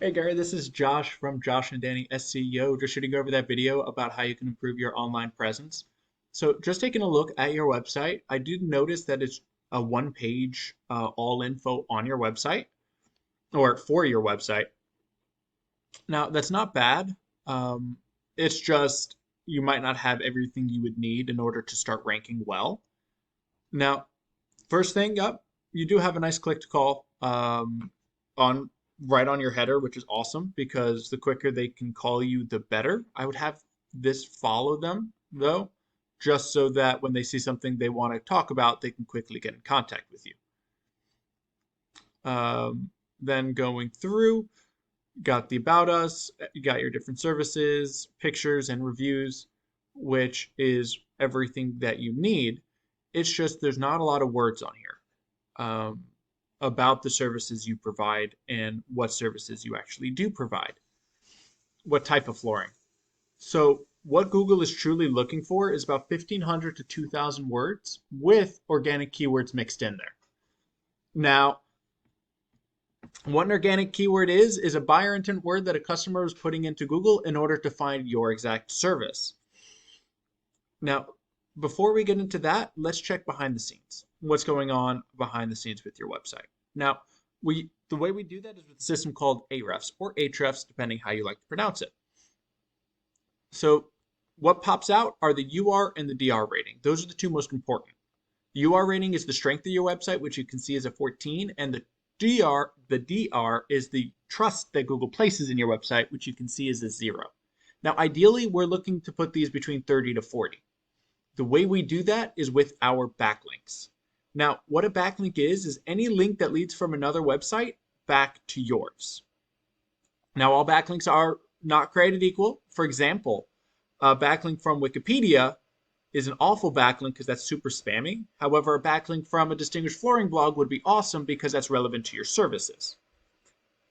Hey Gary, this is Josh from Josh and Danny SEO, just shooting over that video about how you can improve your online presence. So, just taking a look at your website, I did notice that it's a one page all info on your website or for your website. Now, that's not bad. Um, it's just you might not have everything you would need in order to start ranking well. Now, first thing up, you do have a nice click to call on right on your header, which is awesome because the quicker they can call you, the better. I would have this follow them though, just so that when they see something they want to talk about, they can quickly get in contact with you. Then going through, got the about us, you got your different services, pictures, and reviews, which is everything that you need. It's just there's not a lot of words on here about the services you provide and what services you actually do provide, what type of flooring. So, what Google is truly looking for is about 1,500 to 2,000 words with organic keywords mixed in there. Now, what an organic keyword is a buyer intent word that a customer is putting into Google in order to find your exact service. Now, before we get into that, let's check behind the scenes. What's going on behind the scenes with your website? Now, the way we do that is with a system called Ahrefs or Ahrefs, depending how you like to pronounce it. So, what pops out are the UR and the DR rating. Those are the two most important. The UR rating is the strength of your website, which you can see is a 14, and the DR is the trust that Google places in your website, which you can see is a 0. Now, ideally, we're looking to put these between 30 to 40. The way we do that is with our backlinks. Now, what a backlink is any link that leads from another website back to yours. Now, all backlinks are not created equal. For example, a backlink from Wikipedia is an awful backlink because that's super spammy. However, a backlink from a distinguished flooring blog would be awesome because that's relevant to your services.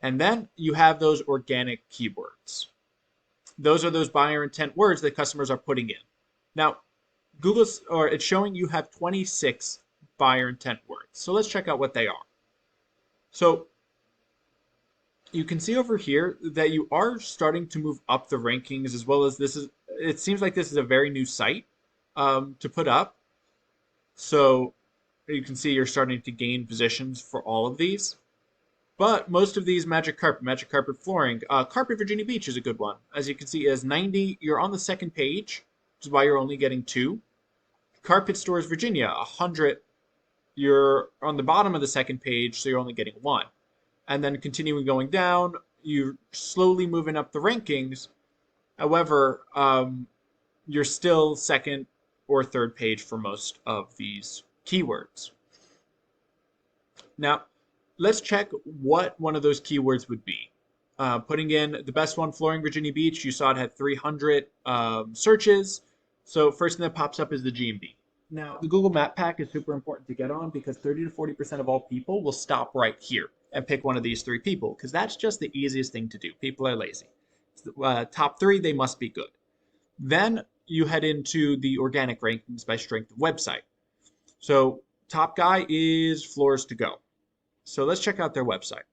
And then you have those organic keywords. Those are those buyer intent words that customers are putting in. Now, it's showing you have 26 buyer intent words. So let's check out what they are. So you can see over here that you are starting to move up the rankings as well as it seems like this is a very new site to put up. So you can see you're starting to gain positions for all of these. But most of these magic carpet flooring, carpet Virginia Beach is a good one. As you can see, as 90, you're on the second page, which is why you're only getting 2. Carpet Stores Virginia, 100, you're on the bottom of the second page, so you're only getting 1. And then continuing going down, you're slowly moving up the rankings. However, you're still second or third page for most of these keywords. Now, let's check what one of those keywords would be. Putting in the best one, flooring Virginia Beach, you saw it had 300 searches. So first thing that pops up is the GMB. Now, the Google Map Pack is super important to get on because 30 to 40% of all people will stop right here and pick one of these 3 people because that's just the easiest thing to do. People are lazy. Top 3, they must be good. Then you head into the organic rankings by strength of website. So top guy is Floors to Go. So let's check out their website.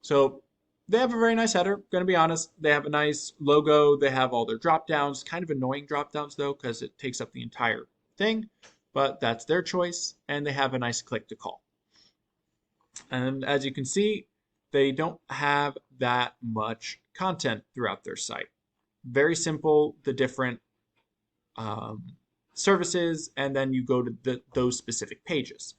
So they have a very nice header, going to be honest. They have a nice logo. They have all their drop downs, kind of annoying drop downs though, because it takes up the entire thing, but that's their choice. And they have a nice click to call. And as you can see, they don't have that much content throughout their site. Very simple, the different services, and then you go to those specific pages.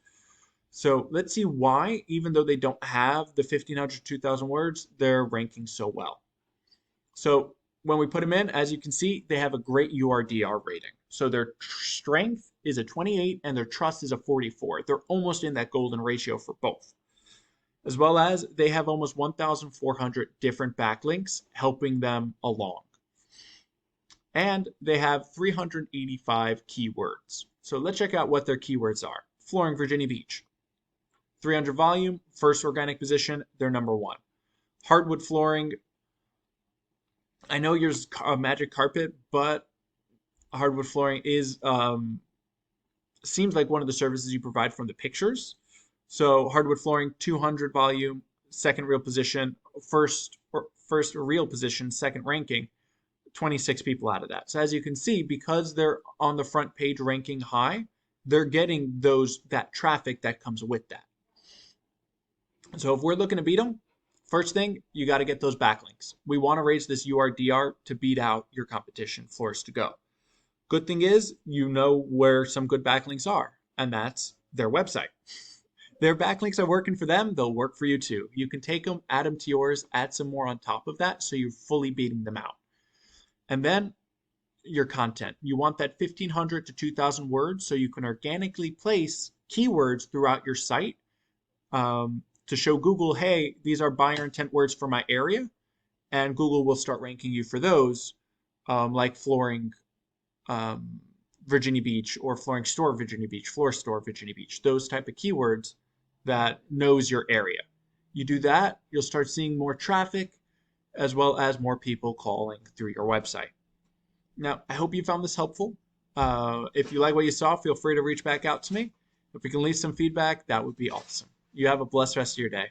So let's see why, even though they don't have the 1,500 to 2,000 words, they're ranking so well. So when we put them in, as you can see, they have a great URDR rating. So their strength is a 28 and their trust is a 44. They're almost in that golden ratio for both. As well as they have almost 1,400 different backlinks helping them along. And they have 385 keywords. So let's check out what their keywords are. Flooring Virginia Beach. 300 volume, first organic position, they're number 1. Hardwood flooring, I know yours magic carpet, but hardwood flooring is seems like one of the services you provide from the pictures. So hardwood flooring, 200 volume, second real position, first real position, second ranking, 26 people out of that. So as you can see, because they're on the front page ranking high, they're getting that traffic that comes with that. So if we're looking to beat them, first thing, you got to get those backlinks. We want to raise this URDR to beat out your competition, floors to go. Good thing is, you know where some good backlinks are, and that's their website. Their backlinks are working for them, they'll work for you too. You can take them, add them to yours, add some more on top of that, so you're fully beating them out. And then your content. You want that 1,500 to 2,000 words so you can organically place keywords throughout your site to show Google, hey, these are buyer intent words for my area, and Google will start ranking you for those, like flooring Virginia Beach, or flooring store Virginia Beach, floor store Virginia Beach, those type of keywords that knows your area. You do that, you'll start seeing more traffic as well as more people calling through your website. Now, I hope you found this helpful. If you like what you saw, feel free to reach back out to me. If we can leave some feedback, that would be awesome. You have a blessed rest of your day.